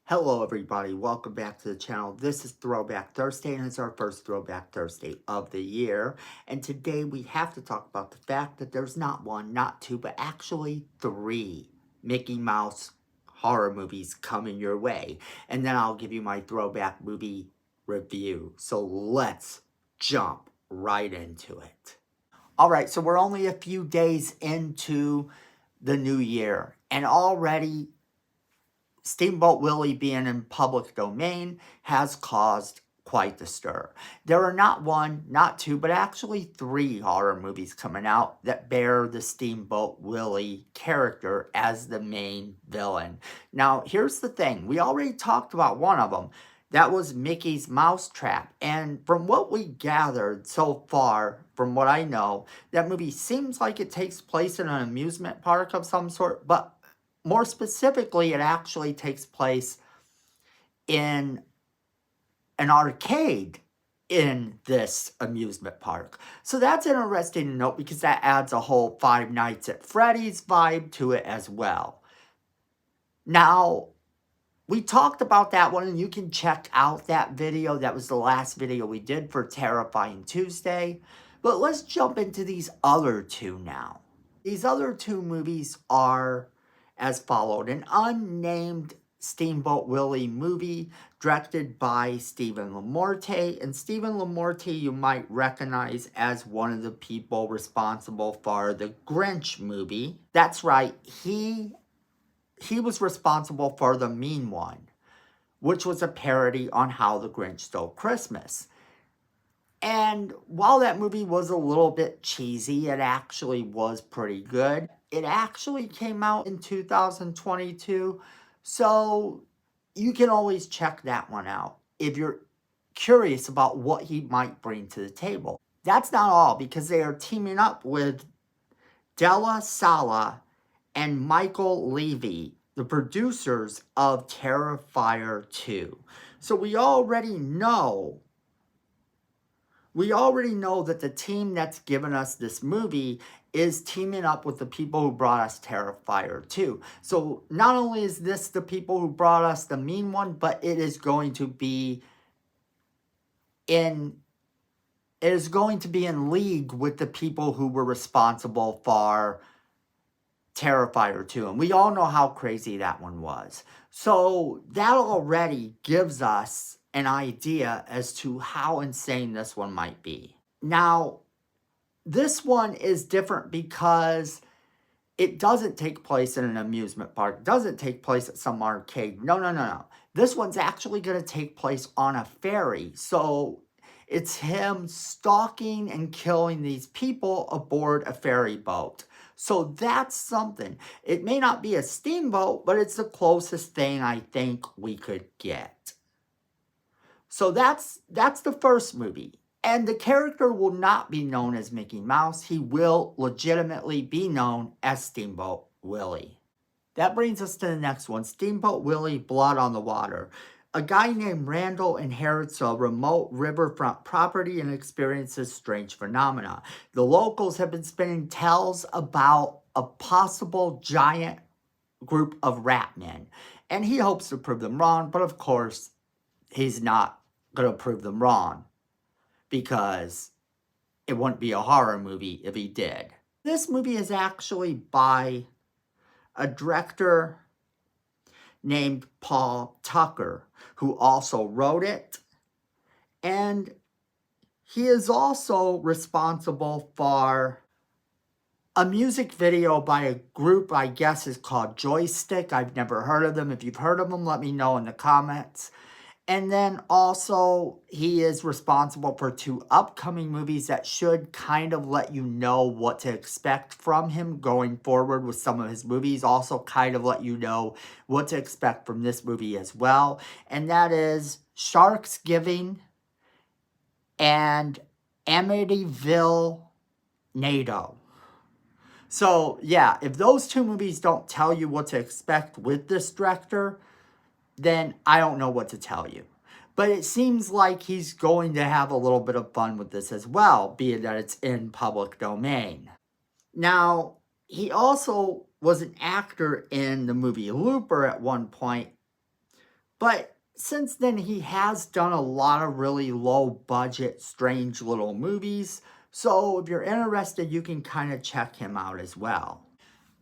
Hello everybody, welcome back to the channel. This is Throwback Thursday and it's our first Throwback Thursday of the year. And today we have to talk about the fact that there's not one, not two, but actually three Mickey Mouse horror movies coming your way. And then I'll give you my throwback movie review. So let's jump right into it. Alright, so we're only a few days into the new year and already Steamboat Willie being in public domain has caused quite the stir. There are not one, not two, but actually three horror movies coming out that bear the Steamboat Willie character as the main villain. Now, here's the thing. We already talked about one of them. That was Mickey's Mouse Trap. And from what we gathered so far, from what I know, that movie seems like it takes place in an amusement park of some sort, but more specifically, it actually takes place in an arcade in this amusement park. So that's interesting to note because that adds a whole Five Nights at Freddy's vibe to it as well. Now, we talked about that one, and you can check out that video. That was the last video we did for Terrifying Tuesday. But let's jump into these other two now. These other two movies are as followed: an unnamed Steamboat Willie movie directed by Stephen LaMorte. And Stephen LaMorte you might recognize as one of the people responsible for the Grinch movie. That's right, he was responsible for The Mean One, which was a parody on How the Grinch Stole Christmas. And while that movie was a little bit cheesy, it actually was pretty good. It actually came out in 2022, so you can always check that one out if you're curious about what he might bring to the table. That's not all, because they are teaming up with Della Sala and Michael Levy, the producers of Terrifier 2. So we already know that the team that's given us this movie is teaming up with the people who brought us Terrifier 2. So not only is this the people who brought us The Mean One, but it is going to be in league with the people who were responsible for Terrifier 2. And we all know how crazy that one was. So that already gives us an idea as to how insane this one might be. Now, this one is different because it doesn't take place in an amusement park. It doesn't take place at some arcade. No. This one's actually going to take place on a ferry. So it's him stalking and killing these people aboard a ferry boat. So that's something. It may not be a steamboat, but it's the closest thing I think we could get. So that's the first movie. And the character will not be known as Mickey Mouse. He will legitimately be known as Steamboat Willie. That brings us to the next one, Steamboat Willie, Blood on the Water. A guy named Randall inherits a remote riverfront property and experiences strange phenomena. The locals have been spinning tales about a possible giant group of rat men, and he hopes to prove them wrong, but of course, he's not going to prove them wrong, because it wouldn't be a horror movie if he did. This movie is actually by a director named Paul Tucker, who also wrote it. And he is also responsible for a music video by a group I guess is called Joystick. I've never heard of them. If you've heard of them, let me know in the comments. And then also, he is responsible for two upcoming movies that should kind of let you know what to expect from him going forward with some of his movies. Also kind of let you know what to expect from this movie as well. And that is Sharks Giving and Amityville NATO. So, yeah, if those two movies don't tell you what to expect with this director, then I don't know what to tell you. But it seems like he's going to have a little bit of fun with this as well, being that it's in public domain. Now, he also was an actor in the movie Looper at one point, But since then, he has done a lot of really low budget, strange little movies. So if you're interested, you can kind of check him out as well.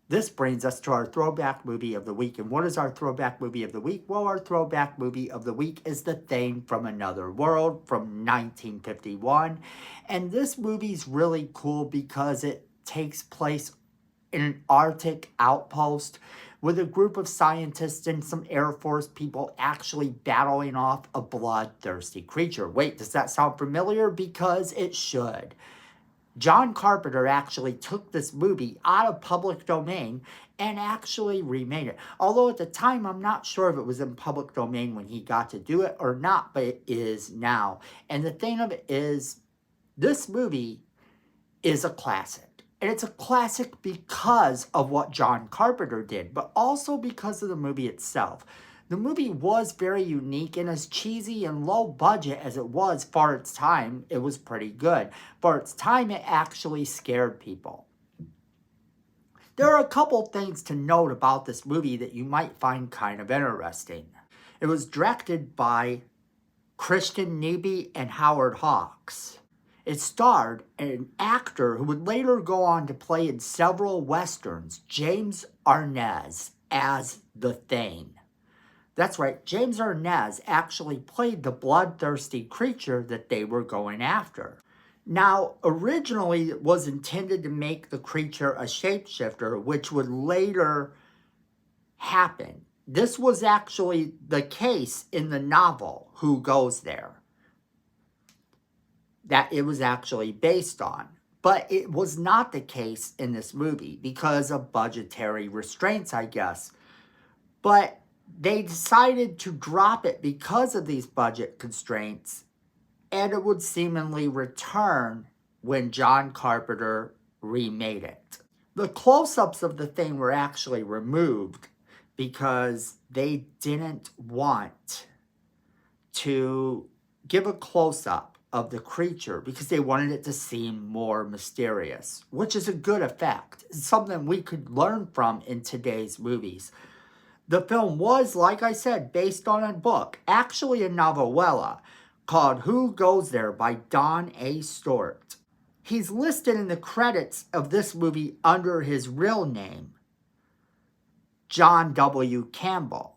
This brings us to our throwback movie of the week. And what is our throwback movie of the week? Well, our throwback movie of the week is The Thing from Another World from 1951. And this movie's really cool because it takes place in an Arctic outpost with a group of scientists and some Air Force people actually battling off a bloodthirsty creature. Wait, does that sound familiar? Because it should. John Carpenter actually took this movie out of public domain and actually remade it. Although at the time, I'm not sure if it was in public domain when he got to do it or not, but it is now. And the thing of it is, this movie is a classic. And it's a classic because of what John Carpenter did, but also because of the movie itself. The movie was very unique, and as cheesy and low budget as it was for its time, it was pretty good. For its time, it actually scared people. There are a couple things to note about this movie that you might find kind of interesting. It was directed by Christian Nyby and Howard Hawks. It starred an actor who would later go on to play in several westerns, James Arness, as the Thing. That's right, James Arness actually played the bloodthirsty creature that they were going after. Now, originally it was intended to make the creature a shapeshifter, which would later happen. This was actually the case in the novel, Who Goes There, that it was actually based on. But it was not the case in this movie because of budgetary restraints, I guess. But they decided to drop it because of these budget constraints, and it would seemingly return when John Carpenter remade it. The close-ups of the Thing were actually removed because they didn't want to give a close-up of the creature because they wanted it to seem more mysterious, which is a good effect. It's something we could learn from in today's movies. The film was, like I said, based on a book, actually a novella, called Who Goes There by Don A. Stewart. He's listed in the credits of this movie under his real name, John W. Campbell.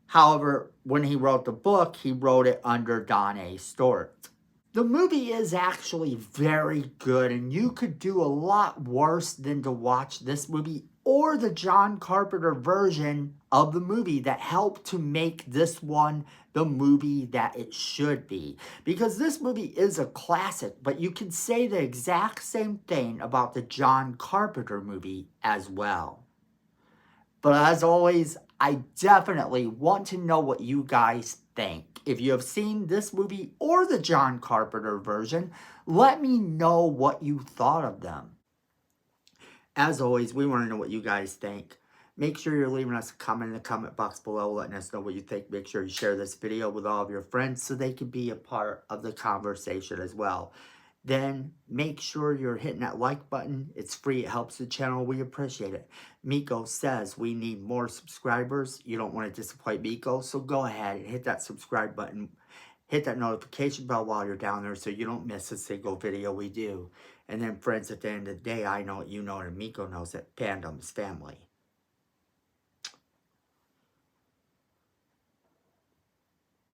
However, when he wrote the book, he wrote it under Don A. Stewart. The movie is actually very good, and you could do a lot worse than to watch this movie or the John Carpenter version of the movie that helped to make this one the movie that it should be. Because this movie is a classic, but you can say the exact same thing about the John Carpenter movie as well. But as always, I definitely want to know what you guys think. If you have seen this movie or the John Carpenter version, let me know what you thought of them. As always, we want to know what you guys think. Make sure you're leaving us a comment in the comment box below, letting us know what you think. Make sure you share this video with all of your friends so they can be a part of the conversation as well. Then make sure you're hitting that like button. It's free. It helps the channel. We appreciate it. Miko says we need more subscribers. You don't want to disappoint Miko, so go ahead and hit that subscribe button. Hit that notification bell while you're down there so you don't miss a single video we do. And then, friends, at the end of the day, I know it, you know it, and Miko knows it. Fandom's family.